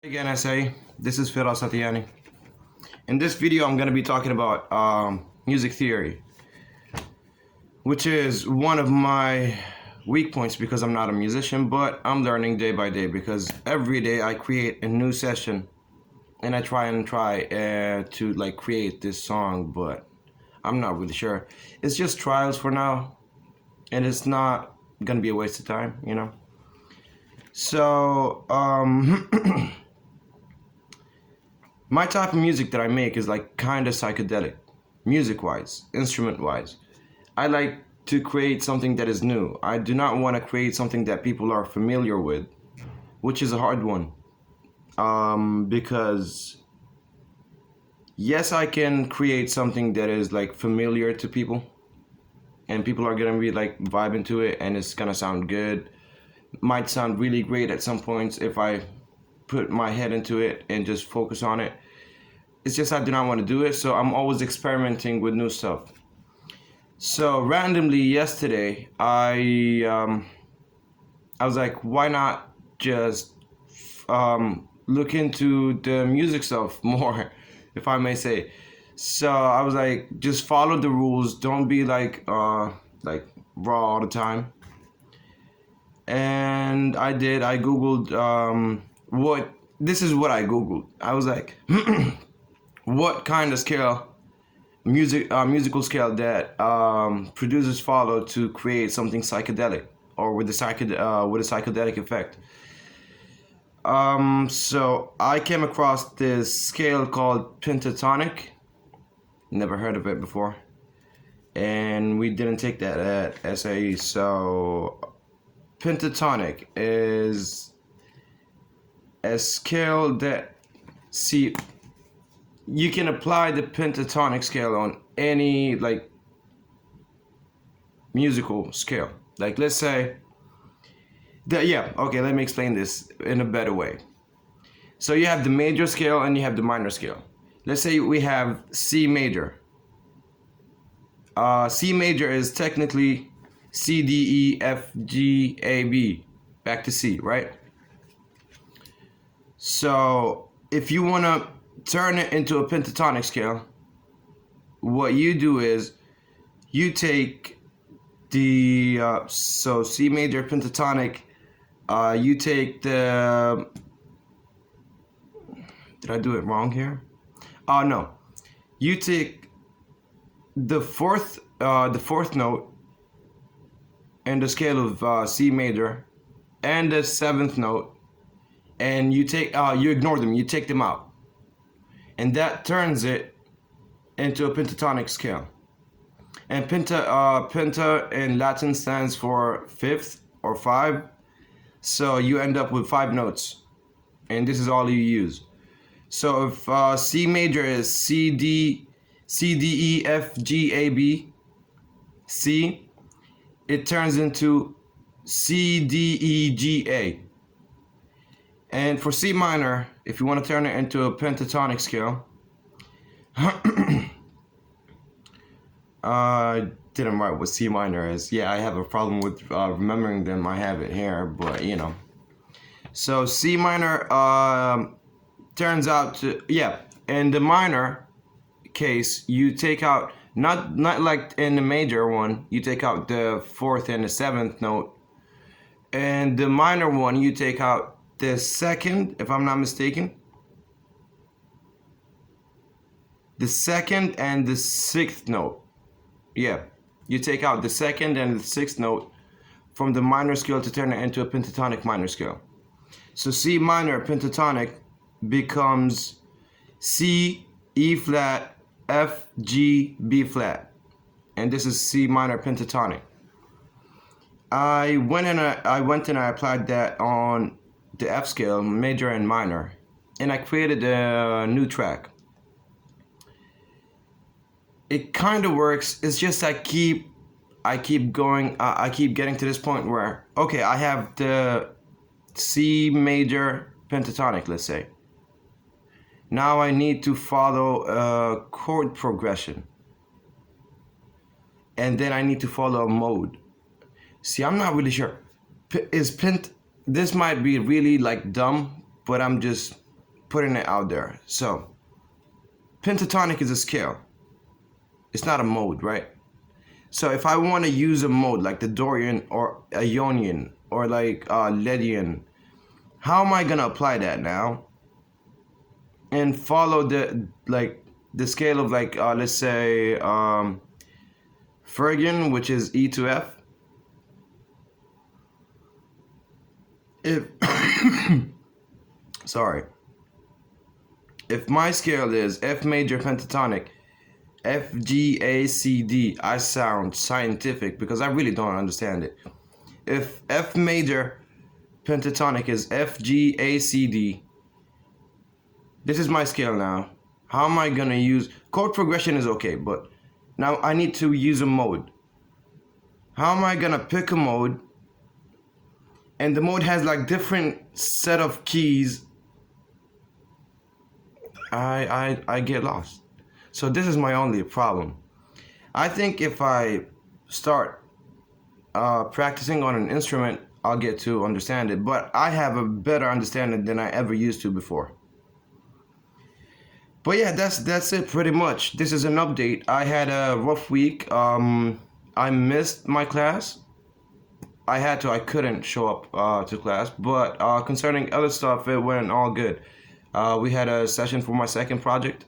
Again, this is Firas Satyani. In this video, I'm going to be talking about music theory, which is one of my weak points because I'm not a musician, but I'm learning day by day because every day I create a new session and I try to like create this song, but I'm not really sure. It's just trials for now, and it's not going to be a waste of time. So, my type of music that I make is like kind of psychedelic, music wise, instrument wise. I like to create something that is new. I do not want to create something that people are familiar with, which is a hard one. Because yes, I can create something that is like familiar to people, and people are gonna be like vibing to it, and it's gonna sound good. Might sound really great at some points if I put my head into it and just focus on it. It's just I do not want to do it, so I'm always experimenting with new stuff. So randomly yesterday, I was like, why not just look into the music stuff more, if I may say. So I was like, just follow the rules. Don't be like raw all the time. And I did. I googled what. This is what I googled. I was like, what kind of scale, musical scale that producers follow to create something psychedelic or with a psychedelic effect. So I came across this scale called pentatonic. Never heard of it before, and we didn't take that at SAE. So pentatonic is a scale that, see, you can apply the pentatonic scale on any like musical scale. Like let's say let me explain this in a better way. So you have the major scale and you have the minor scale. Let's say we have C major. C major is technically C, D, E, F, G, A, B, back to C, right? So if you want to turn it into a pentatonic scale, what you do is you take the so C major pentatonic, you take the, did I do it wrong here? Oh no, you take the fourth note in the scale of C major and the seventh note, and you ignore them, you take them out, and that turns it into a pentatonic scale. And penta in Latin stands for fifth or five, so you end up with five notes, and this is all you use. So if C major is C D E F G A B C, it turns into C D E G A. And for C minor, if you want to turn it into a pentatonic scale, I didn't write what C minor is. Yeah, I have a problem with remembering them. I have it here, but So C minor turns out to, in the minor case, you take out, not like in the major one, you take out the fourth and the seventh note. And the minor one, you take out the second, if I'm not mistaken. The second and the sixth note. Yeah, you take out the second and the sixth note from the minor scale to turn it into a pentatonic minor scale. So C minor pentatonic becomes C, E flat, F, G, B flat. And this is C minor pentatonic. I went and I applied that on the F scale, major and minor, and I created a new track. It kind of works. It's just I keep going. I keep getting to this point where, okay, I have the C major pentatonic, let's say. Now I need to follow a chord progression, and then I need to follow a mode. See, I'm not really sure. This might be really like dumb, but I'm just putting it out there. So pentatonic is a scale. It's not a mode, right? So if I want to use a mode like the Dorian or Ionian or like Lydian, how am I gonna apply that now and follow the scale of like let's say Phrygian, which is E to F? If sorry, if my scale is F major pentatonic, F G A C D, I sound scientific because I really don't understand it. If F major pentatonic is F G A C D, this is my scale now. How am I gonna use chord progression is okay, but now I need to use a mode. How am I gonna pick a mode? And the mode has like different set of keys. I get lost. So this is my only problem. I think if I start practicing on an instrument, I'll get to understand it. But I have a better understanding than I ever used to before. But yeah, that's it pretty much. This is an update. I had a rough week. I missed my class. I couldn't show up to class. But concerning other stuff, it went all good. We had a session for my second project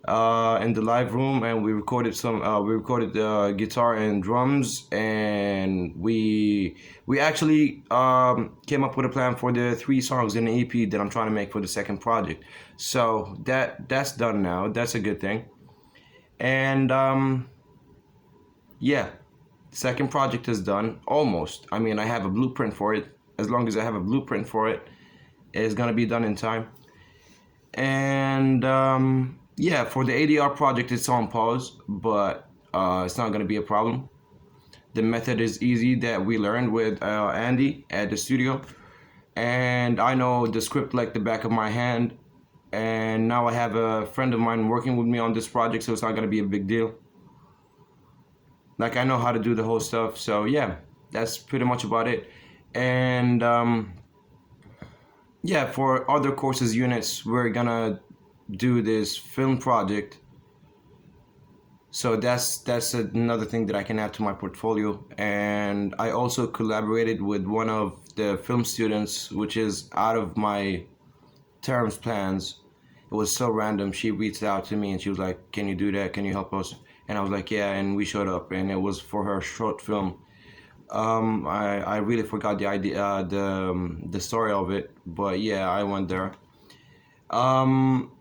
in the live room, and we recorded guitar and drums, and we actually came up with a plan for the 3 songs in the EP that I'm trying to make for the second project. So that's done now. That's a good thing. And yeah, second project is done almost. I mean, I have a blueprint for it. As long as I have a blueprint for it, it's gonna be done in time. And yeah, for the ADR project, it's on pause, but it's not gonna be a problem. The method is easy that we learned with Andy at the studio, and I know the script like the back of my hand. And now I have a friend of mine working with me on this project, so it's not gonna be a big deal. Like, I know how to do the whole stuff, so yeah, that's pretty much about it. And yeah, for other courses units, we're gonna do this film project. So that's another thing that I can add to my portfolio. And I also collaborated with one of the film students, which is out of my terms plans. It was so random. She reached out to me and she was like, "Can you do that? Can you help us?" And I was like, "Yeah," and we showed up, and it was for her short film. I really forgot the idea, the story of it, but yeah, I went there. Um,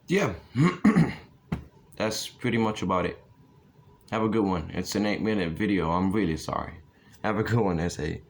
yeah, that's pretty much about it. Have a good one. It's an 8-minute video. I'm really sorry. Have a good one, SA.